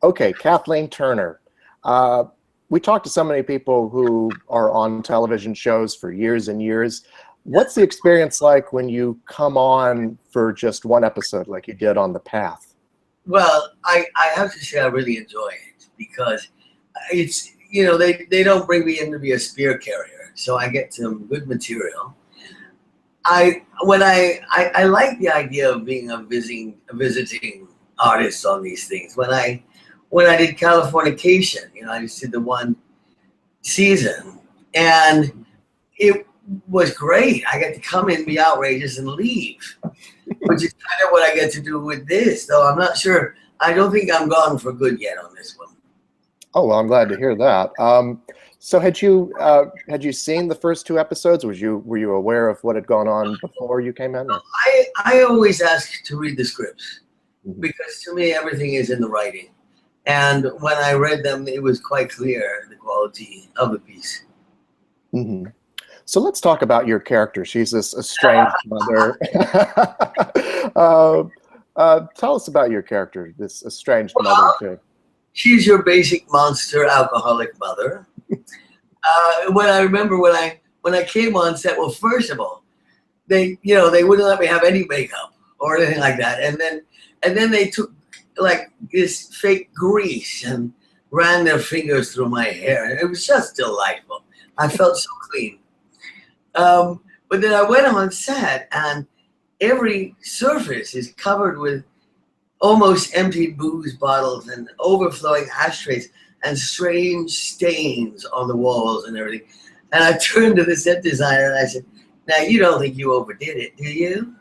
Okay, Kathleen Turner. Uh, we talked to so many people who are on television shows for years and years. What's the experience like when you come on for just one episode like you did on The Path? Well, I have to say I really enjoy it because it's, you know, they don't bring me in to be a spear carrier, so I get some good material. I like the idea of being a visiting artist on these things. When I did Californication, you know, I just did the one season, and it was great. I get to come in, be outrageous, and leave, which is kind of what I get to do with this. Though I'm not sure. I don't think I'm gone for good yet on this one. Oh, well, I'm glad to hear that. So had you seen the first two episodes? Were you aware of what had gone on before you came in? I always ask to read the scripts Mhm. because to me everything is in the writing. And when I read them, it was quite clear the quality of the piece. Mhm. So let's talk about your character. She's this estranged mother. Tell us about your character, this estranged mother too. She's your basic monster alcoholic mother. When I remember when I came on set, well, first of all, they wouldn't let me have any makeup or anything like that, and then they took like this fake grease and ran their fingers through my hair, and it was just delightful. I felt so clean. But then I went on set, and every surface is covered with almost empty booze bottles and overflowing ashtrays and strange stains on the walls and everything. And I turned to the set designer and I said, "Now you don't think you overdid it, do you?"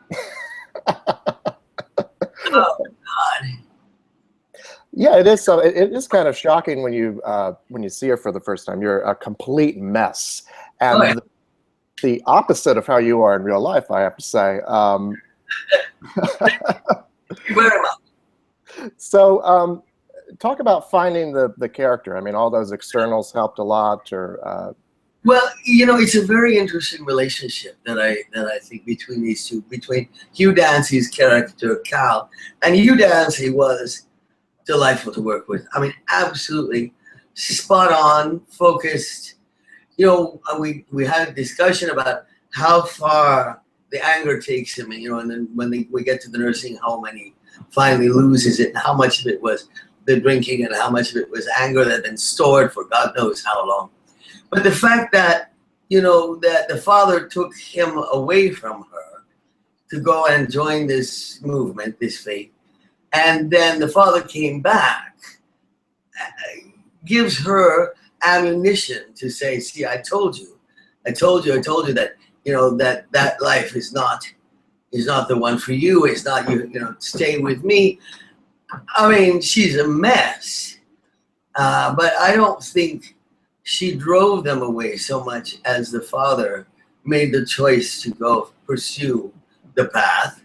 Oh God. Yeah, it is. So it is kind of shocking when you see her for the first time. You're a complete mess, and Oh, yeah. the opposite of how you are in real life, I have to say. Thank you very much. So, talk about finding the character. I mean, all those externals helped a lot, or Well, you know, it's a very interesting relationship that I think between these two, between Hugh Dancy's character Cal, and Hugh Dancy was delightful to work with. I mean, absolutely spot on, focused. You know, we had a discussion about how far the anger takes him, and and then when we get to the nursing home and he finally loses it, and how much of it was the drinking and how much of it was anger that had been stored for God knows how long. But the fact that that the father took him away from her to go and join this movement, this faith, and then the father came back, gives her ammunition to say, "See, I told you that that life is not the one for you. It's not stay with me." I mean, she's a mess, but I don't think she drove them away so much as the father made the choice to go pursue the path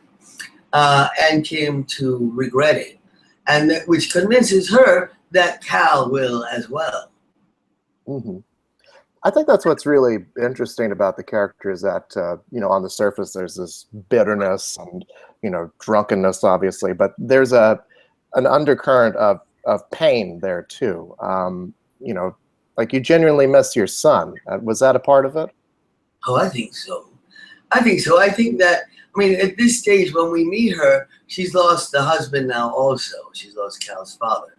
and came to regret it, and which convinces her that Cal will as well. hmm I think that's what's really interesting about the character is that on the surface there's this bitterness and drunkenness, obviously, but there's an undercurrent of pain there too. Like you genuinely miss your son. Was that a part of it? Oh, I think so. I think that, I mean, at this stage when we meet her, she's lost the husband now also. She's lost Cal's father.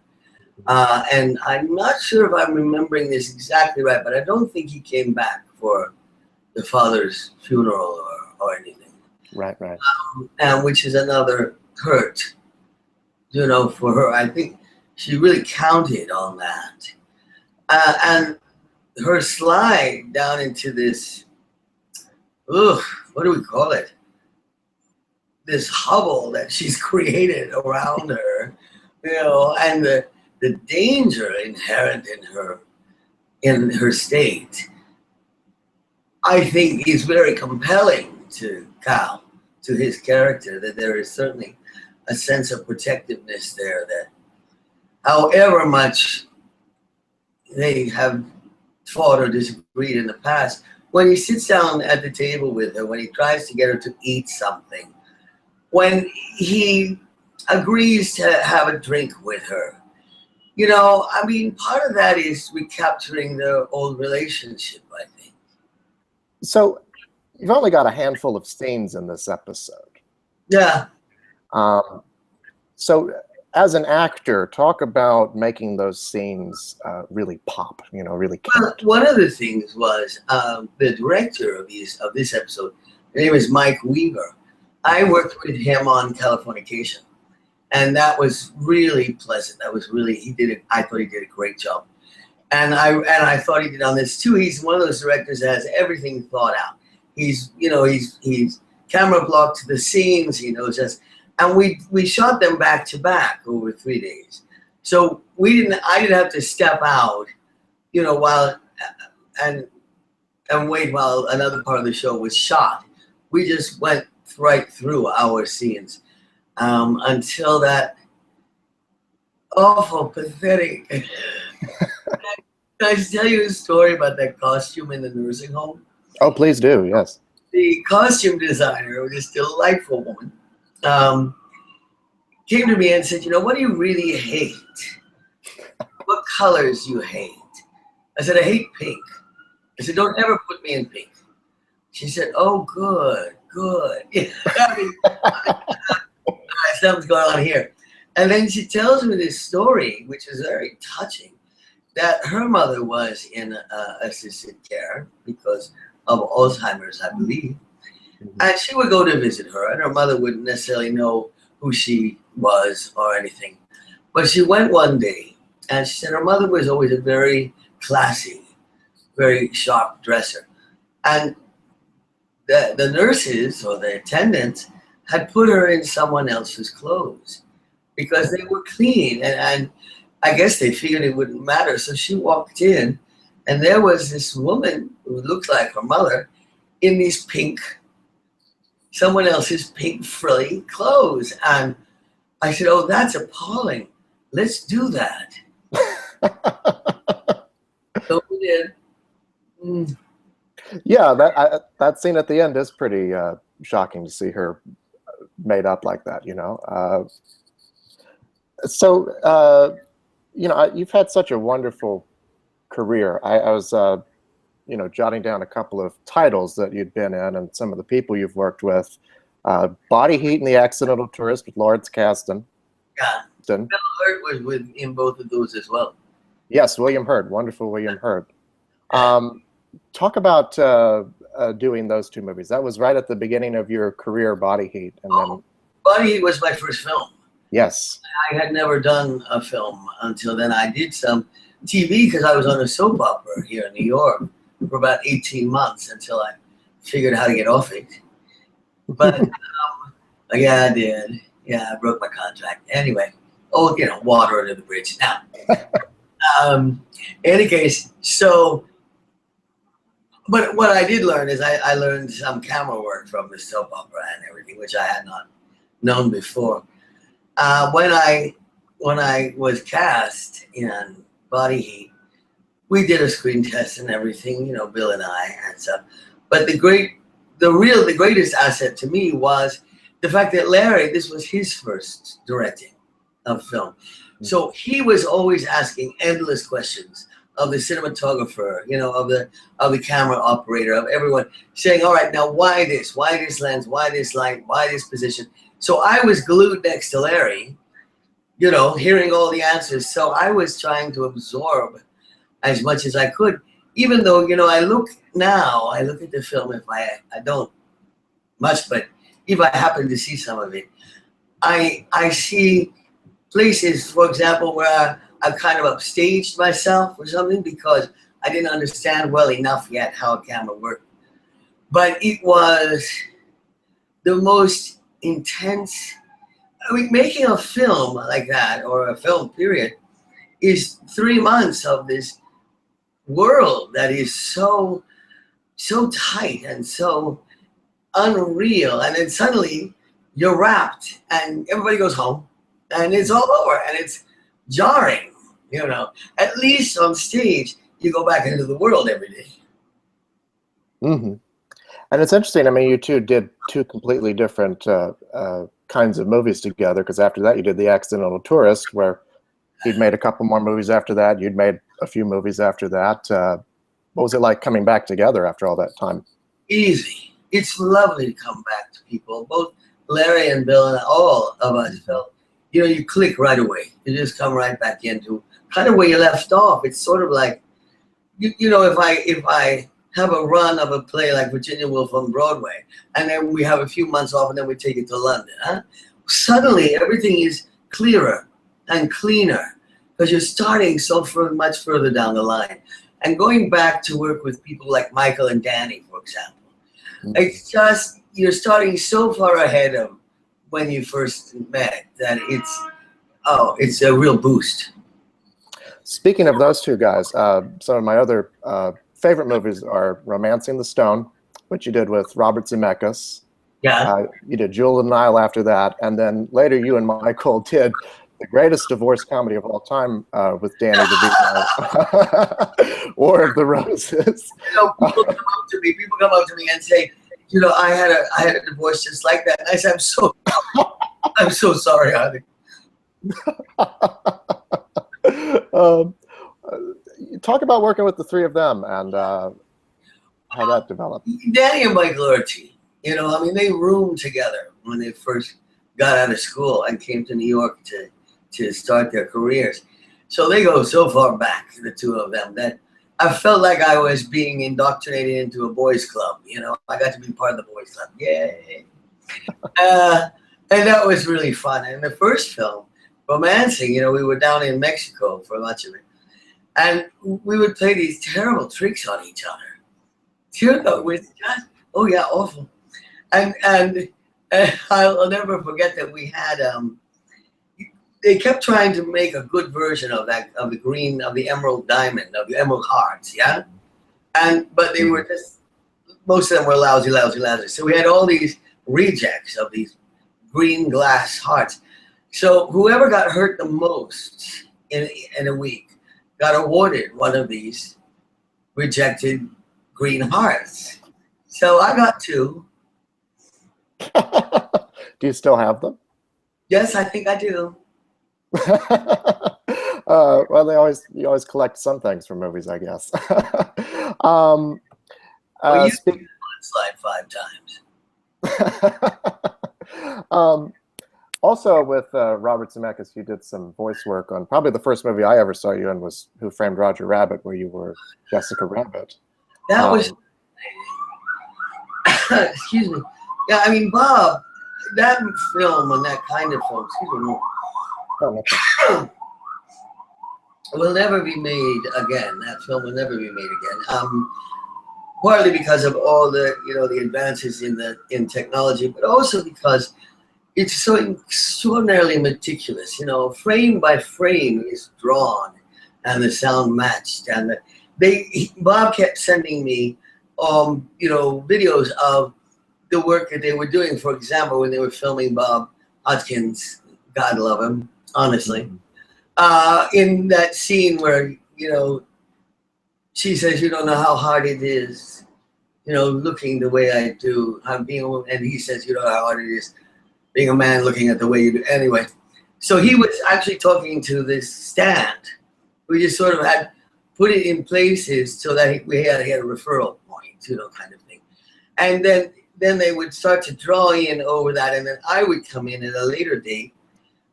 And I'm not sure if I'm remembering this exactly right, but I don't think he came back for the father's funeral or anything. Right. And which is another hurt, for her. I think she really counted on that. And her slide down into this, what do we call it? This hovel that she's created around her, and the danger inherent in her state, I think is very compelling to Cal, to his character, that there is certainly a sense of protectiveness there that however much they have fought or disagreed in the past, when he sits down at the table with her, when he tries to get her to eat something, when he agrees to have a drink with her, You know, I mean, part of that is recapturing the old relationship, I think. So you've only got a handful of scenes in this episode. Yeah. So as an actor, talk about making those scenes really pop, you know, really count. Well, one of the things was the director of this episode, his name is Mike Weaver. I worked with him on Californication, and that was really pleasant. That was really, I thought he did a great job. And I thought he did on this too. He's one of those directors that has everything thought out. He's camera blocked to the scenes. He knows us, and we shot them back to back over 3 days. So I didn't have to step out, you know, and wait while another part of the show was shot. We just went right through our scenes until that awful, pathetic. Can I tell you a story about that costume in the nursing home? Oh, please do, yes. The costume designer, this delightful woman, came to me and said, you know, what do you really hate? What colors you hate? I said, I hate pink. I said, don't ever put me in pink. She said, oh, good. I mean, something's going on here. And then she tells me this story, which is very touching, that her mother was in assisted care because of Alzheimer's, I believe. And she would go to visit her, and her mother wouldn't necessarily know who she was or anything. But she went one day, and she said her mother was always a very classy, very sharp dresser. And the nurses or the attendants had put her in someone else's clothes because they were clean, and I guess they figured it wouldn't matter. So she walked in, and there was this woman who looked like her mother in these someone else's pink frilly clothes. And I said, oh, that's appalling. Let's do that. So we did. Yeah, that scene at the end is pretty shocking to see her made up like that, you know. You know, you've had such a wonderful career. I was, you know, jotting down a couple of titles that you'd been in and some of the people you've worked with. Body Heat and the Accidental Tourist with Lawrence Kasdan. Yeah. Bill Hurt was in both of those as well. Yes, William Hurt, wonderful William Hurt. Talk about doing those two movies. That was right at the beginning of your career, Body Heat. And then Body Heat was my first film. Yes. I had never done a film until then. I did some TV because I was on a soap opera here in New York for about 18 months until I figured out how to get off it. But yeah, I did. Yeah, I broke my contract. Anyway, you know, water under the bridge now. In any case, so, but what I did learn is I learned some camera work from the soap opera and everything, which I had not known before. When I was cast in Body Heat, we did a screen test and everything, you know, Bill and I and stuff. But the greatest asset to me was the fact that Larry, this was his first directing of film. So he was always asking endless questions of the cinematographer, you know, of the camera operator, of everyone, saying, all right, now why this lens, why this light, why this position? So I was glued next to Larry, you know, hearing all the answers. So I was trying to absorb as much as I could, even though, you know, I look at the film, if I don't much, but if I happen to see some of it, I see places, for example, where I kind of upstaged myself or something because I didn't understand well enough yet how a camera worked. But it was the most intense. I mean, making a film like that, or a film period, is 3 months of this world that is so tight and so unreal, and then suddenly you're wrapped and everybody goes home and it's all over, and it's jarring, you know. At least on stage you go back into the world every day. Mm-hmm. And it's interesting, I mean, you two did two completely different kinds of movies together, because after that you did The Accidental Tourist, where He'd made a couple more movies after that. You'd made a few movies after that. What was it like coming back together after all that time? Easy. It's lovely to come back to people. Both Larry and Bill and all of us felt, you click right away. You just come right back into kind of where you left off. It's sort of like, if I have a run of a play like Virginia Woolf on Broadway, and then we have a few months off, and then we take it to London, suddenly everything is clearer and cleaner because you're starting much further down the line. And going back to work with people like Michael and Danny, for example, it's just, you're starting so far ahead of when you first met that it's a real boost. Speaking of those two guys, some of my other favorite movies are Romancing the Stone, which you did with Robert Zemeckis. Yeah. You did Jewel of the Nile after that. And then later you and Michael did the greatest divorce comedy of all time with Danny DeVito, War of the Roses. People come up to me and say, I had a divorce just like that. And I said, I'm so sorry, honey. Talk about working with the three of them and how that developed. Danny and Michael are a team. They roomed together when they first got out of school and came to New York to start their careers. So they go so far back, the two of them, that I felt like I was being indoctrinated into a boys' club. I got to be part of the boys' club. Yay! And that was really fun. And the first film, Romancing, we were down in Mexico for much of it. And we would play these terrible tricks on each other. With just, oh yeah, awful. And I'll never forget that we had, they kept trying to make a good version of the emerald diamond, of the emerald hearts, yeah? But they were just, most of them were lousy. So we had all these rejects of these green glass hearts. So whoever got hurt the most in a week got awarded one of these rejected green hearts. So I got two. Do you still have them? Yes, I think I do. Well, you always collect some things from movies, I guess. You slide 5 times. Also, with Robert Zemeckis, you did some voice work on probably the first movie I ever saw you in was Who Framed Roger Rabbit, where you were Jessica Rabbit. That was, excuse me. Yeah, Bob, that film and that kind of film, will never be made again. That film will never be made again. Partly because of all the the advances in technology, but also because it's so extraordinarily meticulous. Frame by frame is drawn, and the sound matched. And Bob kept sending me, videos of the work that they were doing. For example, when they were filming Bob Hoskins, God love him, honestly, in that scene where she says, "You don't know how hard it is, looking the way I do. And he says, "You know how hard it is being a man looking at the way you do." Anyway, so he was actually talking to this stand. We just sort of had put it in places so that he had a referral point, kind of thing. And then they would start to draw in over that, and then I would come in at a later date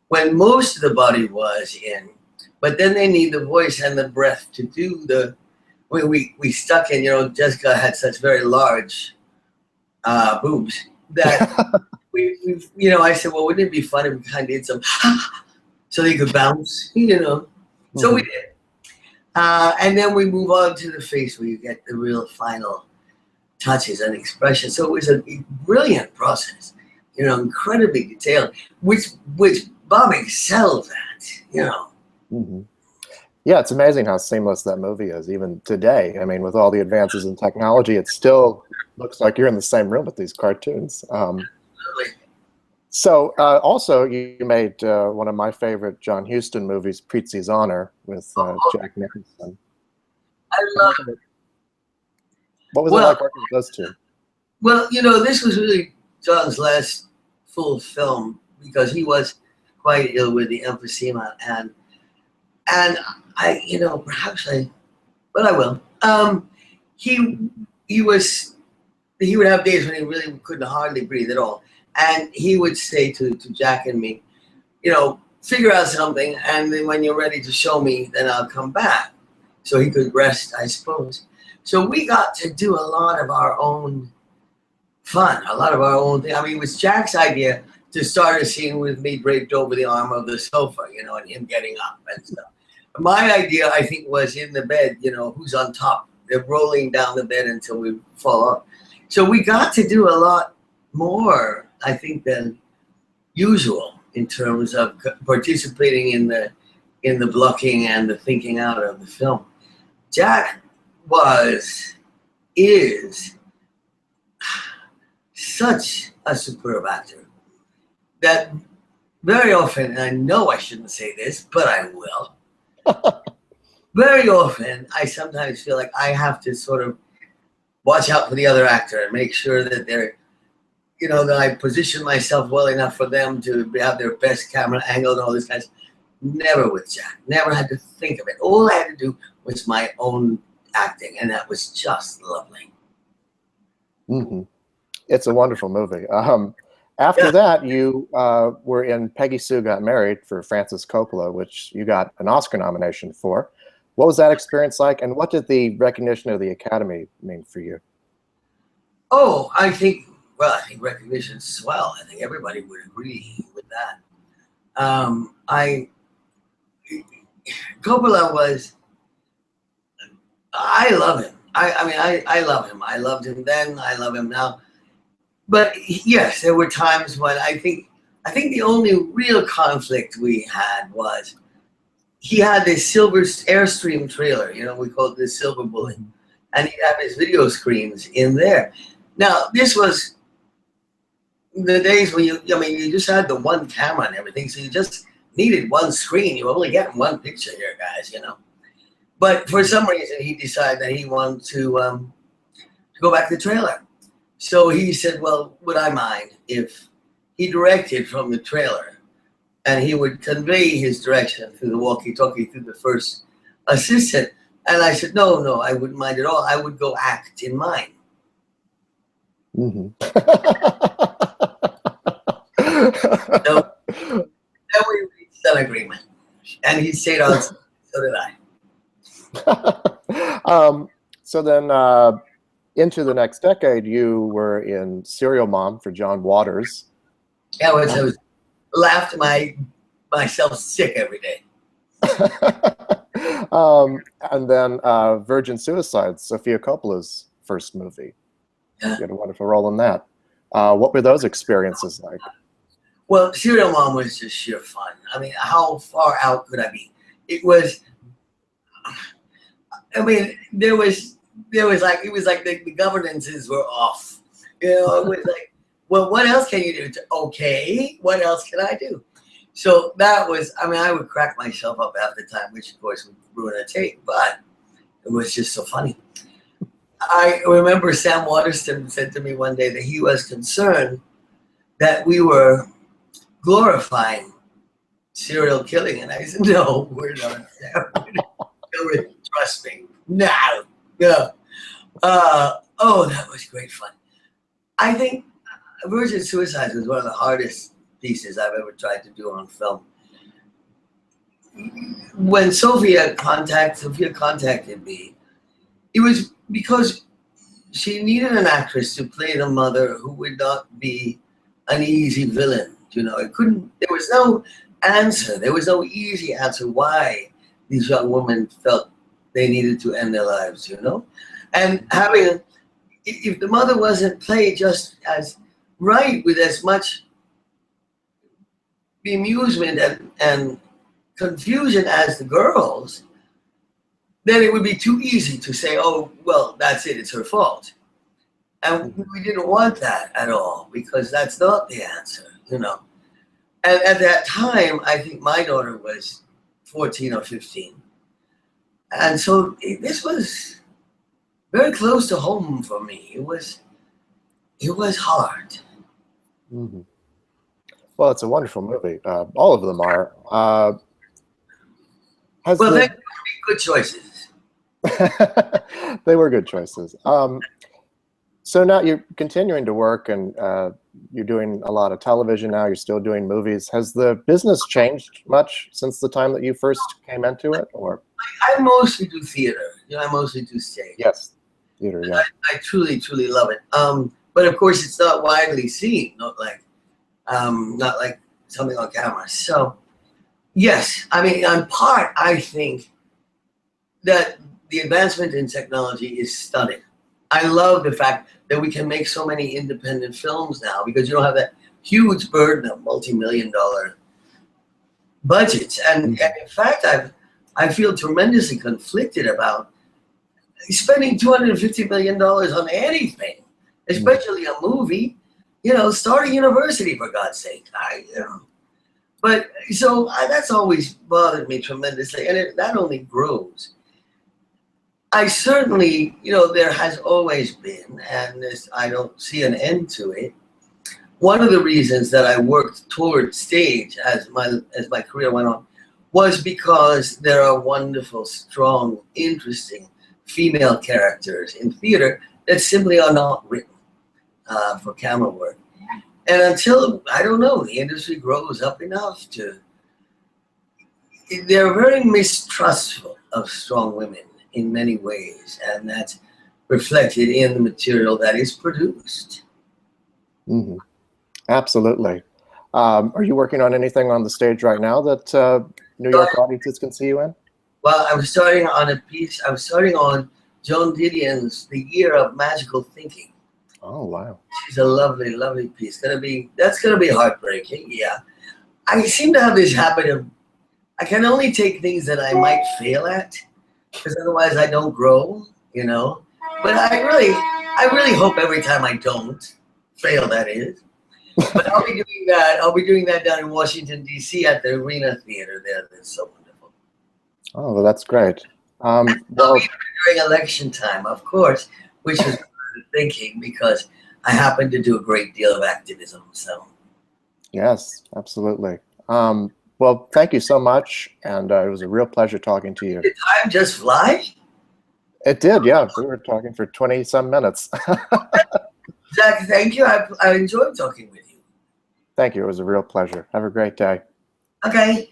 when most of the body was in, but then they need the voice and the breath to do we stuck in, Jessica had such very large boobs that I said, well, wouldn't it be fun if we kind of did some so they could bounce, So we did. And then we move on to the face where you get the real final touches and expression. So it was a brilliant process, incredibly detailed, which Bob excels at, Mm-hmm. Yeah, it's amazing how seamless that movie is, even today. With all the advances in technology, it still looks like you're in the same room with these cartoons. Absolutely. So also, you made one of my favorite John Huston movies, Prizzis Honor, with Jack Nicholson. I love it. What was it like working with those two? Well, this was really John's last full film because he was quite ill with the emphysema, and And perhaps but I will. He he was he would have days when he really couldn't hardly breathe at all, and he would say to Jack and me, figure out something, and then when you're ready to show me, then I'll come back, so he could rest, I suppose. So we got to do a lot of our own fun, a lot of our own thing. I mean, it was Jack's idea to start a scene with me draped over the arm of the sofa, and him getting up and stuff. My idea, I think, was in the bed, who's on top. They're rolling down the bed until we fall off. So we got to do a lot more, I think, than usual in terms of participating in the blocking and the thinking out of the film. Jack is such a superb actor that very often, and I know I shouldn't say this, but I will. Very often, I sometimes feel like I have to sort of watch out for the other actor and make sure that they're, that I position myself well enough for them to have their best camera angle and all this kind of stuff. Never with Jack. Never had to think of it. All I had to do was my own acting, and that was just lovely. Mm-hmm. It's a wonderful movie. After that, you were in Peggy Sue Got Married for Francis Coppola, which you got an Oscar nomination for. What was that experience like, and what did the recognition of the Academy mean for you? Oh, I think recognition's swell. I think everybody would agree with that. Coppola was, I love him. I love him. I loved him then. I love him now. But yes, there were times when I think the only real conflict we had was he had this silver Airstream trailer, we call it the Silver Bullet, and he'd have his video screens in there. Now, this was the days when you just had the one camera and everything, so you just needed one screen. You were only getting one picture here, guys, But for some reason, he decided that he wanted to go back to the trailer. So he said, well, would I mind if he directed from the trailer and he would convey his direction through the walkie-talkie through the first assistant? And I said, no, I wouldn't mind at all. I would go act in mine. Mm-hmm. So then we reached an agreement. And he stayed on, so did I. So then into the next decade, you were in Serial Mom for John Waters. Yeah, I was laughed myself sick every day. And then Virgin Suicide, Sofia Coppola's first movie. Yeah. You had a wonderful role in that. What were those experiences like? Well, Serial Mom was just sheer fun. I mean, how far out could I be? It was, there was like, it was like the governances were off. It was like, well, what else can you do? Okay, what else can I do? So that was, I would crack myself up half the time, which of course would ruin a tape, but it was just so funny. I remember Sam Waterston said to me one day that he was concerned that we were glorifying serial killing. And I said, no, we're not. Trust me. No. Oh, that was great fun. I think Virgin Suicide was one of the hardest pieces I've ever tried to do on film. When Sophia contacted me, it was because she needed an actress to play the mother who would not be an easy villain. There was no answer. There was no easy answer why these young women felt they needed to end their lives, And if the mother wasn't played just as right with as much bemusement and confusion as the girls, then it would be too easy to say, oh, well, that's it, it's her fault. And we didn't want that at all, because that's not the answer, And at that time, I think my daughter was 14 or 15. And so this was very close to home for me. It was hard. Mm-hmm. Well, it's a wonderful movie. All of them are. Has Well, the they're good choices. they were good choices. So now you're continuing to work, and you're doing a lot of television now. You're still doing movies. Has the business changed much since the time that you first came into it, or? I mostly do theater. You know, I mostly do stage. Yes, theater. Yeah. I truly, truly love it. But of course, it's not widely seen. Not like something on camera. So, yes, I mean, on part, I think that the advancement in technology is stunning. I love the fact that we can make so many independent films now because you don't have that huge burden of multi-million-dollar budgets. And in fact, I feel tremendously conflicted about spending $250 million on anything, especially a movie. You know, start a university, for God's sake. But so that's always bothered me tremendously, and that only grows. I certainly, you know, there has always been, and I don't see an end to it. One of the reasons that I worked toward stage as my career went on was because there are wonderful, strong, interesting female characters in theater that simply are not written for camera work. And until, I don't know, the industry grows up enough they're very mistrustful of strong women in many ways, and that's reflected in the material that is produced. Mm-hmm. Absolutely. Are you working on anything on the stage right now that New York audiences can see you in? Well, I'm starting on a piece. I'm starting on Joan Didion's "The Year of Magical Thinking." Oh, wow. She's a lovely, lovely piece. That's gonna be heartbreaking. Yeah. I seem to have this habit of I can only take things that I might fail at, because otherwise I don't grow, you know. But I really hope every time I don't fail, that is. But I'll be doing that. I'll be doing that down in Washington, D.C. at the Arena Theater there. That's so wonderful. Oh, well, that's great. Well, during election time, of course, which was thinking because I happen to do a great deal of activism. So. Yes, absolutely. Well, thank you so much, and it was a real pleasure talking to you. Did time just fly? It did, yeah. We were talking for 20-some minutes. Jack, thank you. I enjoyed talking with you. Thank you. It was a real pleasure. Have a great day. Okay.